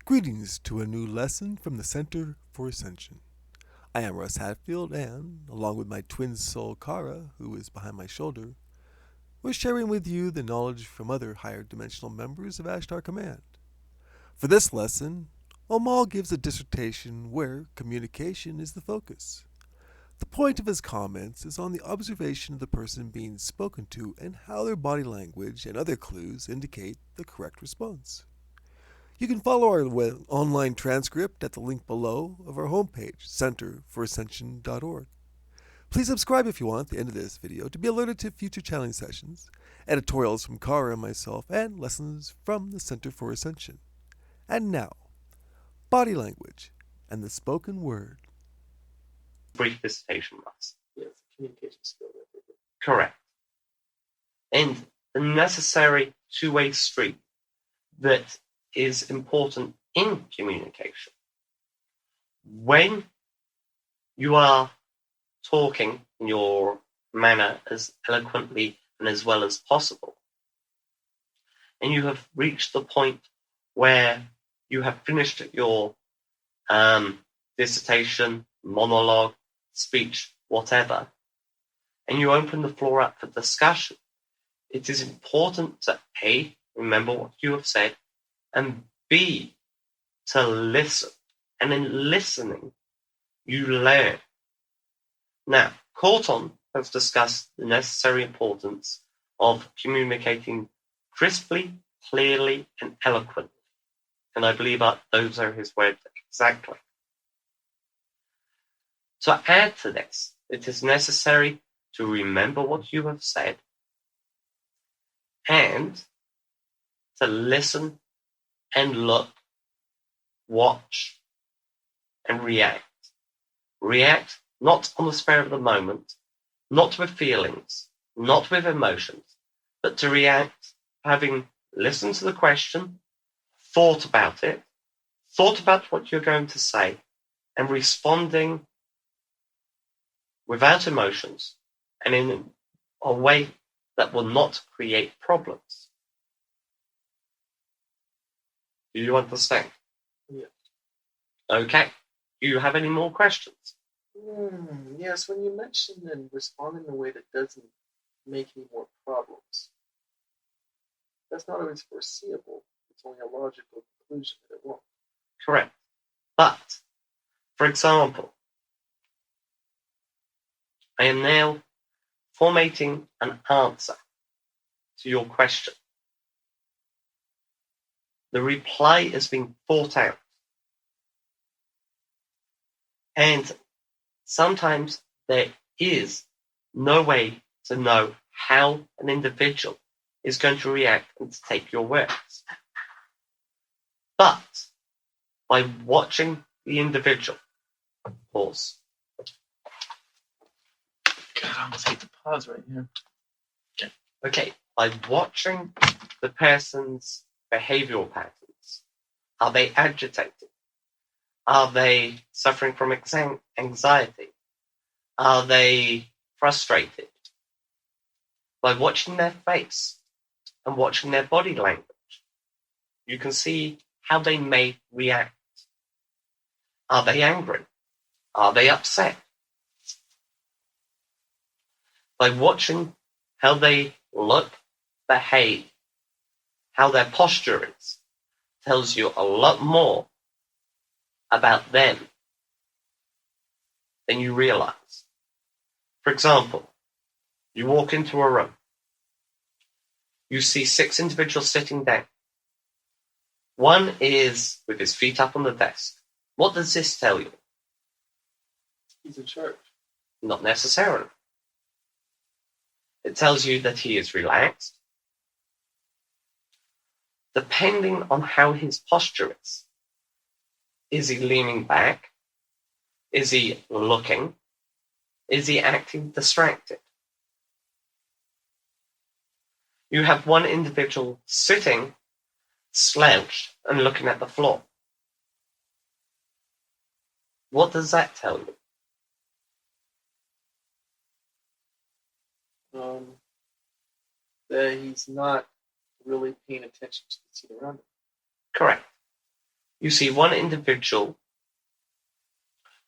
Greetings to a new lesson from the Center for Ascension. I am Russ Hatfield, and, along with my twin soul Kara, who is behind my shoulder, we're sharing with you the knowledge from other higher dimensional members of Ashtar Command. For this lesson, Omal gives a dissertation where communication is the focus. The point of his comments is on the observation of the person being spoken to and how their body language and other clues indicate the correct response. You can follow our online transcript at the link below of our homepage, centerforascension.org. Please subscribe if you want at the end of this video to be alerted to future challenge sessions, editorials from Kara and myself, and lessons from the Center for Ascension. And now, body language and the spoken word. Brief dissertation, Russ. Yes, communication skill. Correct. And the necessary two-way street that is important in communication. When you are talking in your manner as eloquently and as well as possible, and you have reached the point where you have finished your dissertation, monologue, speech, whatever, and you open the floor up for discussion, it is important to A, remember what you have said, and B, to listen. And in listening, you learn. Now, Corton has discussed the necessary importance of communicating crisply, clearly, and eloquently. And I believe that those are his words exactly. To add to this, it is necessary to remember what you have said and to listen and look, watch, and react. React not on the spur of the moment, not with feelings, not with emotions, but to react having listened to the question, thought about it, thought about what you're going to say, and responding without emotions and in a way that will not create problems. Do you understand? Yes. Okay. Do you have any more questions? Yes, when you mention and respond in a way that doesn't make any more problems, that's not always foreseeable. It's only a logical conclusion that it won't. Correct. But, for example, I am now formatting an answer to your question. The reply is being thought out. And sometimes there is no way to know how an individual is going to react and to take your words. But by watching the individual, pause. God, I almost hate to pause right here. Okay, by watching the person's behavioral patterns, are they agitated? Are they suffering from anxiety? Are they frustrated? By watching their face and watching their body language, you can see how they may react. Are they angry? Are they upset? By watching how they look, behave, how their posture is, tells you a lot more about them than you realize. For example, you walk into a room. You see 6 individuals sitting down. One is with his feet up on the desk. What does this tell you? He's in charge. Not necessarily. It tells you that he is relaxed. Depending on how his posture is he leaning back? Is he looking? Is he acting distracted? You have one individual sitting, slouched, and looking at the floor. What does that tell you? That he's not really paying attention to the scene around him. Correct. You see one individual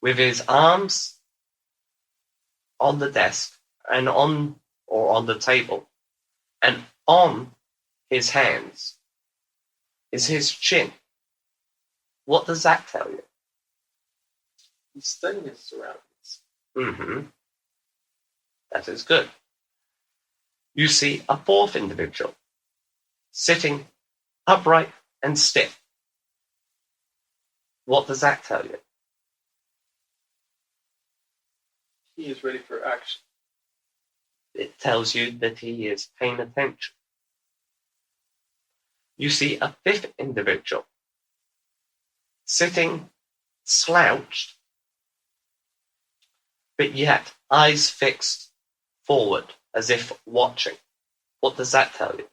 with his arms on the desk and on the table, and on his hands is his chin. What does that tell you? He's studying his surroundings. Mm-hmm. That is good. You see a fourth individual sitting upright and stiff. What does that tell you? He is ready for action. It tells you that he is paying attention. You see a fifth individual sitting slouched, but yet eyes fixed forward as if watching. What does that tell you?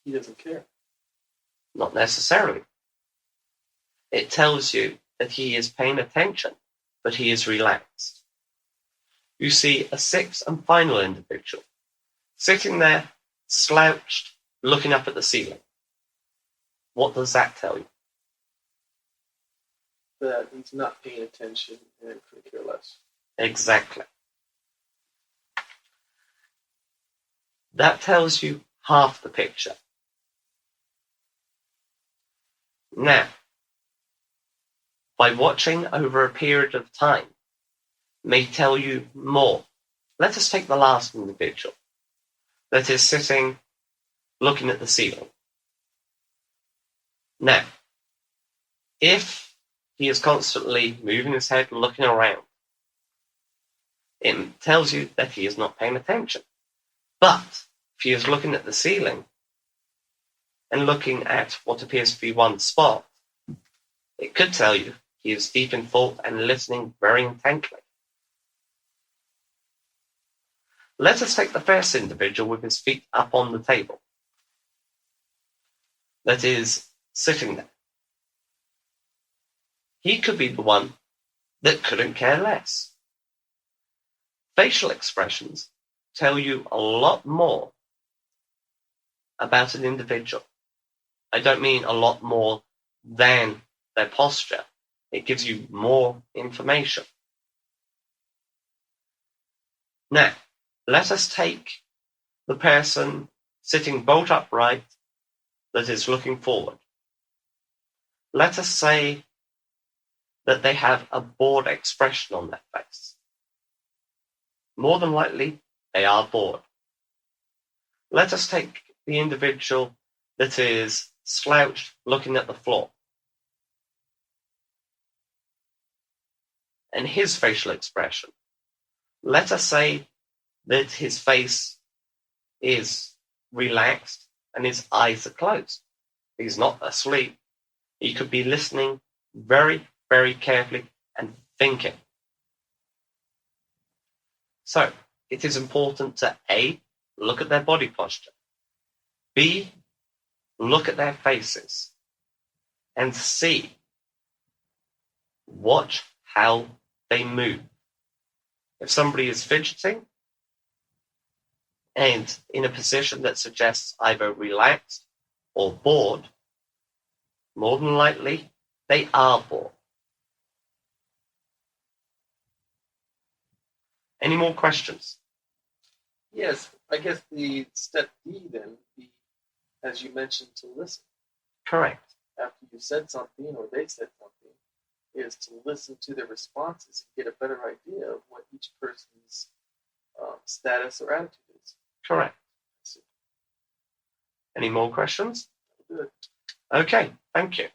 He doesn't care. Not necessarily. It tells you that he is paying attention, but he is relaxed. You see a sixth and final individual sitting there, slouched, looking up at the ceiling. What does that tell you? That he's not paying attention and could care less. Exactly. That tells you half the picture. Now, by watching over a period of time may tell you more. Let us take the last individual that is sitting looking at the ceiling. Now, if he is constantly moving his head, looking around, it tells you that he is not paying attention. But if he is looking at the ceiling and looking at what appears to be one spot, it could tell you he is deep in thought and listening very intently. Let us take the first individual with his feet up on the table that is sitting there. He could be the one that couldn't care less. Facial expressions tell you a lot more about an individual. I don't mean a lot more than their posture. It gives you more information. Now, let us take the person sitting bolt upright that is looking forward. Let us say that they have a bored expression on their face. More than likely, they are bored. Let us take the individual that is slouched looking at the floor. And his facial expression. Let us say that his face is relaxed and his eyes are closed. He's not asleep. He could be listening very, very carefully and thinking. So, it is important to A, look at their body posture. B, look at their faces. And C, watch how they move. If somebody is fidgeting and in a position that suggests either relaxed or bored, more than likely they are bored. Any more questions? Yes, I guess the step D then would be, as you mentioned, to listen. Correct. After you said something or they said something, is to listen to their responses and get a better idea of what each person's status or attitude is. Correct. Any more questions? Good. Okay, thank you.